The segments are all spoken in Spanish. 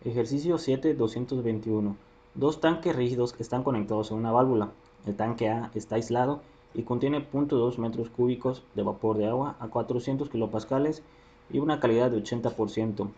Ejercicio 7.221. Dos tanques rígidos están conectados en una válvula. El tanque A está aislado y contiene 0.2 metros cúbicos de vapor de agua a 400 kilopascales y una calidad de 80%.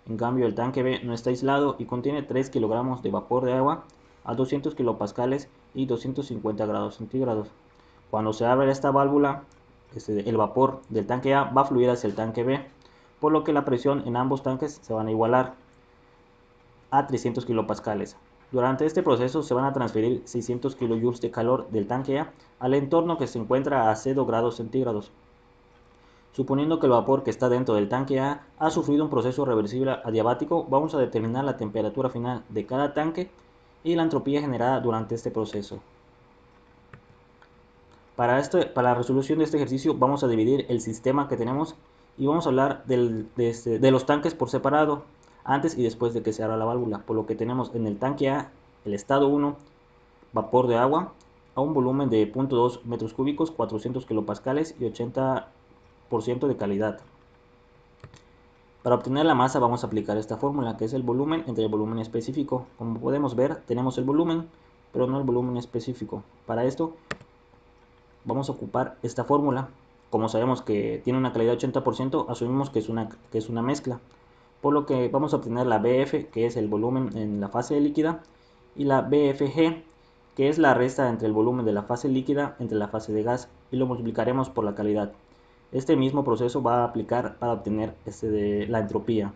En cambio, el tanque B no está aislado y contiene 3 kilogramos de vapor de agua a 200 kilopascales y 250 grados centígrados. Cuando se abre esta válvula, el vapor del tanque A va a fluir hacia el tanque B, por lo que la presión en ambos tanques se van a igualar a 300 kilopascales. Durante este proceso se van a transferir 600 kilojoules de calor del tanque A al entorno que se encuentra a 0 grados centígrados. Suponiendo que el vapor que está dentro del tanque A ha sufrido un proceso reversible adiabático, vamos a determinar la temperatura final de cada tanque y la entropía generada durante este proceso. Para la resolución de este ejercicio vamos a dividir el sistema que tenemos y vamos a hablar de los tanques por separado, antes y después de que se abra la válvula, por lo que tenemos en el tanque A, el estado 1, vapor de agua a un volumen de 0.2 metros cúbicos, 400 kilopascales y 80% de calidad. Para obtener la masa vamos a aplicar esta fórmula, que es el volumen entre el volumen específico. Como podemos ver, tenemos el volumen, pero no el volumen específico. Para esto vamos a ocupar esta fórmula. Como sabemos que tiene una calidad de 80%, asumimos que es una mezcla, por lo que vamos a obtener la BF, que es el volumen en la fase líquida, y la BFG, que es la resta entre el volumen de la fase líquida entre la fase de gas, y lo multiplicaremos por la calidad. Este mismo proceso va a aplicar para obtener la entropía.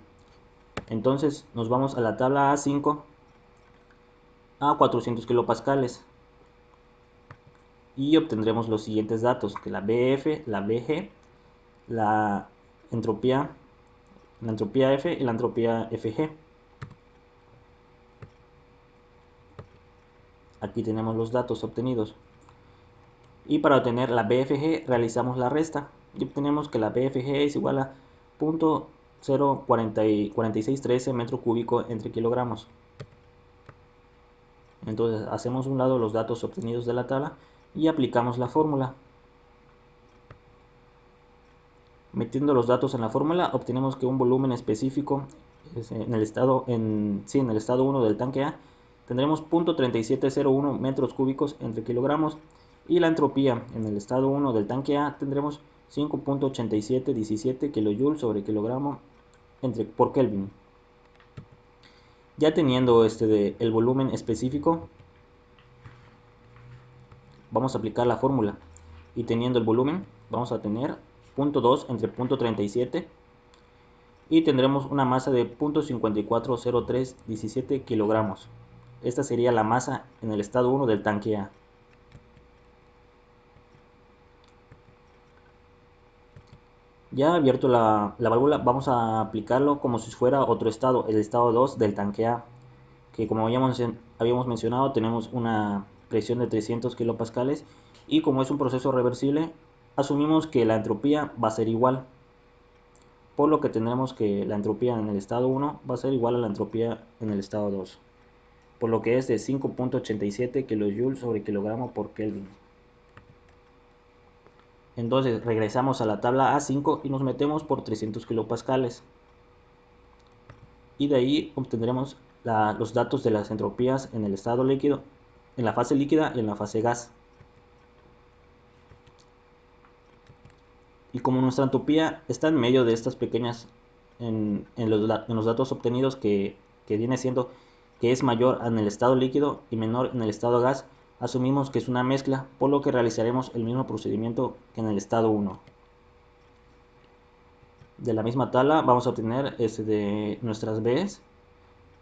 Entonces nos vamos a la tabla A5 a 400 kilopascales y obtendremos los siguientes datos, que la BF, la BG, la entropía F y la entropía FG. Aquí tenemos los datos obtenidos. Y para obtener la BFG realizamos la resta y obtenemos que la BFG es igual a 0.04613 metro cúbico entre kilogramos. Entonces hacemos un lado los datos obtenidos de la tabla y aplicamos la fórmula. Metiendo los datos en la fórmula obtenemos que un volumen específico en el estado 1 del tanque A tendremos 0.3701 metros cúbicos entre kilogramos, y la entropía en el estado 1 del tanque A tendremos 5.8717 kilojoules sobre kilogramo por Kelvin. Ya teniendo el volumen específico, vamos a aplicar la fórmula, y teniendo el volumen vamos a tener 0.2 entre 0.37 y tendremos una masa de 0.540317 kilogramos. Esta sería la masa en el estado 1 del tanque A. Ya abierto la válvula, vamos a aplicarlo como si fuera otro estado, el estado 2 del tanque A, que como habíamos mencionado tenemos una presión de 300 kilopascales y como es un proceso reversible, asumimos que la entropía va a ser igual, por lo que tendremos que la entropía en el estado 1 va a ser igual a la entropía en el estado 2, por lo que es de 5.87 kilojoules sobre kilogramo por Kelvin. Entonces regresamos a la tabla A5 y nos metemos por 300 kilopascales. Y de ahí obtendremos los datos de las entropías en el estado líquido, en la fase líquida y en la fase gas. Y como nuestra entropía está en medio de estas pequeñas, en los datos obtenidos, que viene siendo que es mayor en el estado líquido y menor en el estado gas, asumimos que es una mezcla, por lo que realizaremos el mismo procedimiento que en el estado 1. De la misma tabla vamos a obtener de nuestras B's,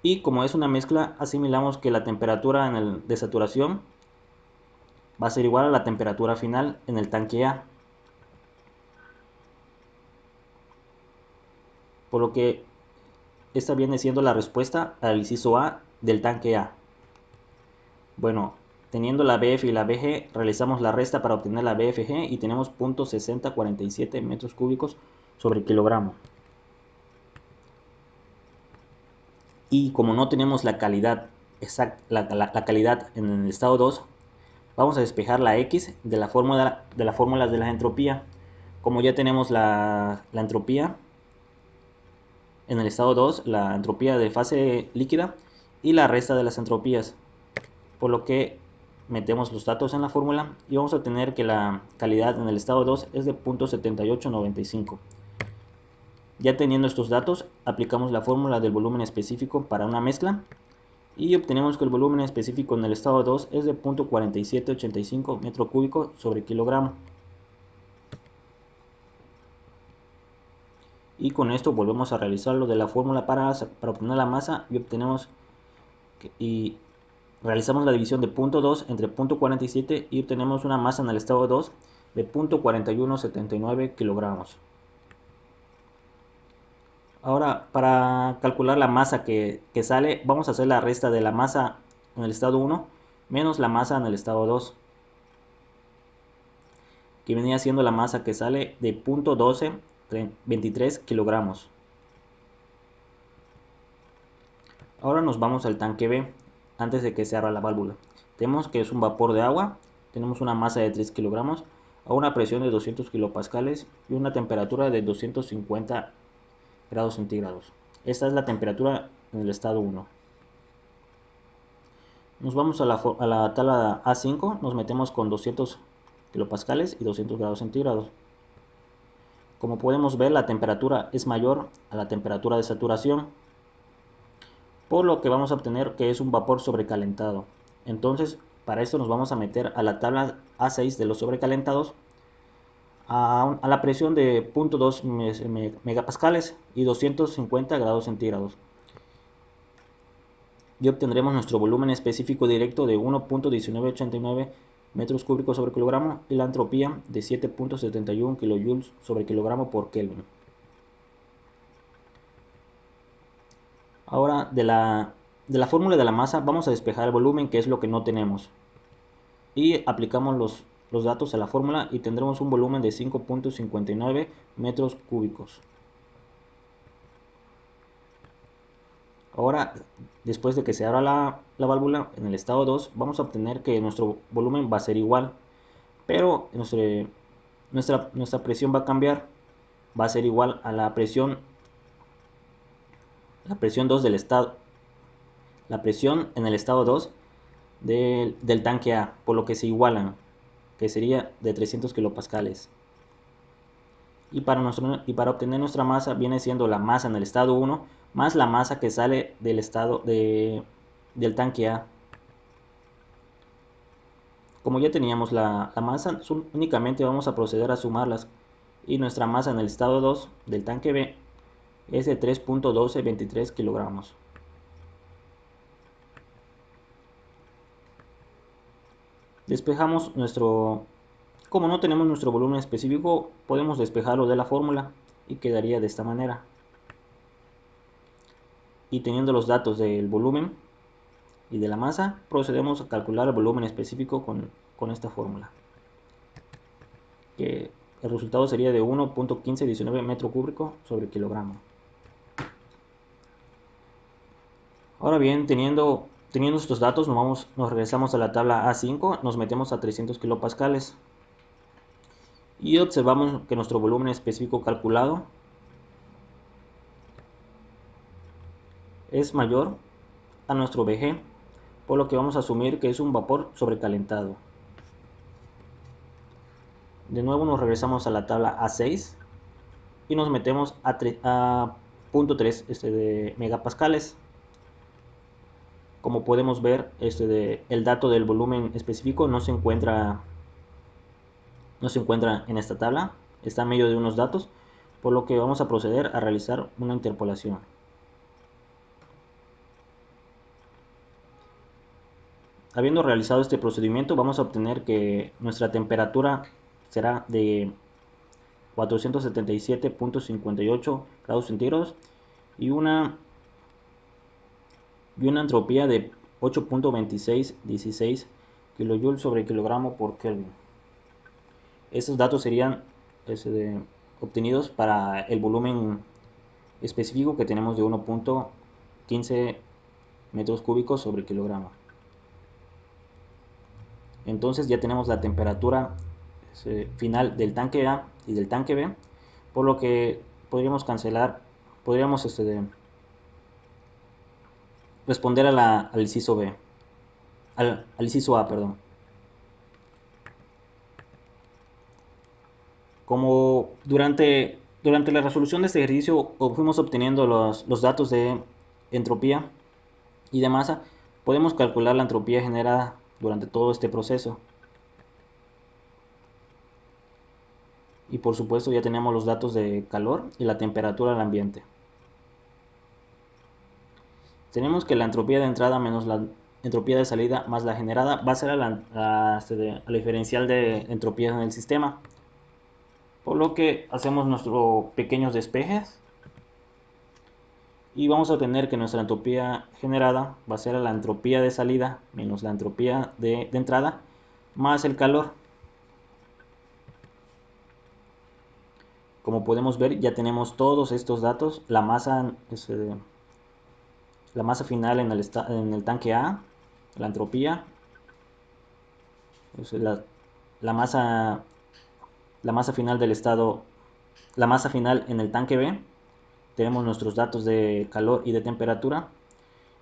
y como es una mezcla, asimilamos que la temperatura de saturación va a ser igual a la temperatura final en el tanque A, por lo que esta viene siendo la respuesta al inciso A del tanque A. Bueno, teniendo la BF y la BG, realizamos la resta para obtener la BFG y tenemos 0.6047 metros cúbicos sobre kilogramo. Y como no tenemos la calidad exacta, la calidad en el estado 2, vamos a despejar la X de la fórmula de la entropía. Como ya tenemos la entropía en el estado 2 la entropía de fase líquida y la resta de las entropías, por lo que metemos los datos en la fórmula y vamos a obtener que la calidad en el estado 2 es de 0.7895. Ya teniendo estos datos, aplicamos la fórmula del volumen específico para una mezcla y obtenemos que el volumen específico en el estado 2 es de 0.4785 metro cúbico sobre kilogramo. Y con esto volvemos a realizar lo de la fórmula para obtener la masa y obtenemos y realizamos la división de 0.2 entre 0.47 y obtenemos una masa en el estado 2 de 0.4179 kilogramos. Ahora, para calcular la masa que sale, vamos a hacer la resta de la masa en el estado 1 menos la masa en el estado 2, que venía siendo la masa que sale de 0.1223 kilogramos. Ahora nos vamos al tanque B, antes de que se abra la válvula. Tenemos que es un vapor de agua, tenemos una masa de 3 kilogramos, a una presión de 200 kilopascales y una temperatura de 250 grados centígrados. Esta es la temperatura en el estado 1. Nos vamos a la tabla A5, nos metemos con 200 kilopascales y 200 grados centígrados. Como podemos ver, la temperatura es mayor a la temperatura de saturación, por lo que vamos a obtener que es un vapor sobrecalentado. Entonces, para esto nos vamos a meter a la tabla A6 de los sobrecalentados a la presión de 0.2 megapascales y 250 grados centígrados. Y obtendremos nuestro volumen específico directo de 1.1989 metros cúbicos sobre kilogramo y la entropía de 7.71 kilojoules sobre kilogramo por Kelvin. Ahora, de la fórmula de la masa vamos a despejar el volumen, que es lo que no tenemos. Y aplicamos los datos a la fórmula y tendremos un volumen de 5.59 metros cúbicos. Ahora, después de que se abra la válvula en el estado 2, vamos a obtener que nuestro volumen va a ser igual, pero nuestra presión va a cambiar, va a ser igual a la presión 2 del estado, la presión en el estado 2 del tanque A, por lo que se igualan, que sería de 300 kilopascales. Y para obtener nuestra masa viene siendo la masa en el estado 1 más la masa que sale del del tanque A. Como ya teníamos la masa, únicamente vamos a proceder a sumarlas y nuestra masa en el estado 2 del tanque B es de 3.1223 kilogramos. Despejamos como no tenemos nuestro volumen específico, podemos despejarlo de la fórmula y quedaría de esta manera. Y teniendo los datos del volumen y de la masa, procedemos a calcular el volumen específico con esta fórmula, que el resultado sería de 1.1519 metro cúbico sobre kilogramo. Ahora bien, teniendo estos datos, nos regresamos a la tabla A5, nos metemos a 300 kilopascales y observamos que nuestro volumen específico calculado es mayor a nuestro Vg, por lo que vamos a asumir que es un vapor sobrecalentado. De nuevo nos regresamos a la tabla A6 y nos metemos a 0.3 de megapascales. Como podemos ver, el dato del volumen específico no se encuentra en esta tabla, está en medio de unos datos, por lo que vamos a proceder a realizar una interpolación. Habiendo realizado este procedimiento, vamos a obtener que nuestra temperatura será de 477.58 grados centígrados y una entropía de 8.2616 kilojoules sobre kilogramo por Kelvin. Estos datos serían obtenidos para el volumen específico que tenemos de 1.15 metros cúbicos sobre kilogramo. Entonces ya tenemos la temperatura final del tanque A y del tanque B, por lo que podríamos cancelar podríamos responder al inciso B, al inciso A, perdón. Como durante la resolución de este ejercicio fuimos obteniendo los datos de entropía y de masa, podemos calcular la entropía generada durante todo este proceso. Y por supuesto ya tenemos los datos de calor y la temperatura del ambiente. Tenemos que la entropía de entrada menos la entropía de salida más la generada va a ser a la diferencial de entropías en el sistema. Por lo que hacemos nuestros pequeños despejes y vamos a obtener que nuestra entropía generada va a ser la entropía de salida menos la entropía de entrada más el calor. Como podemos ver, ya tenemos todos estos datos, la masa final en el tanque A, la entropía, la, la masa la masa final del estado, la masa final en el tanque B, tenemos nuestros datos de calor y de temperatura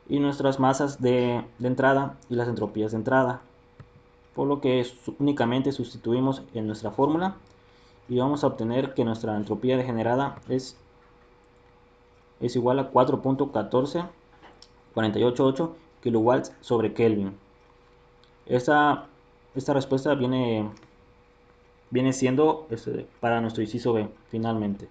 y nuestras masas de entrada y las entropías de entrada, por lo que únicamente sustituimos en nuestra fórmula y vamos a obtener que nuestra entropía degenerada es igual a 4.14488 kilowatts sobre Kelvin. Esta respuesta viene siendo para nuestro inciso B finalmente.